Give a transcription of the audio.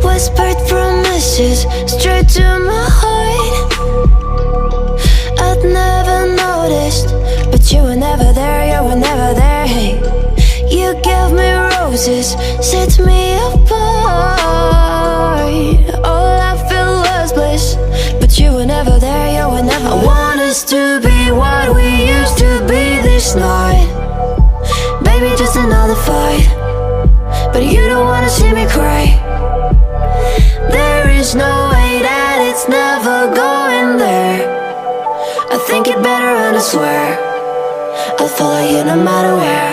Whispered promises straight to my heart. I'd never noticed, but you were never there, you were never there. Hey, you gave me roses, set me apart. All I feel was bliss, but you were never there, you were never there. I want us to be what we used to be this night. Baby, just another fight, but you don't wanna see me cry. There is no way that it's never going there. I think it better and I swear I'll follow you no matter where.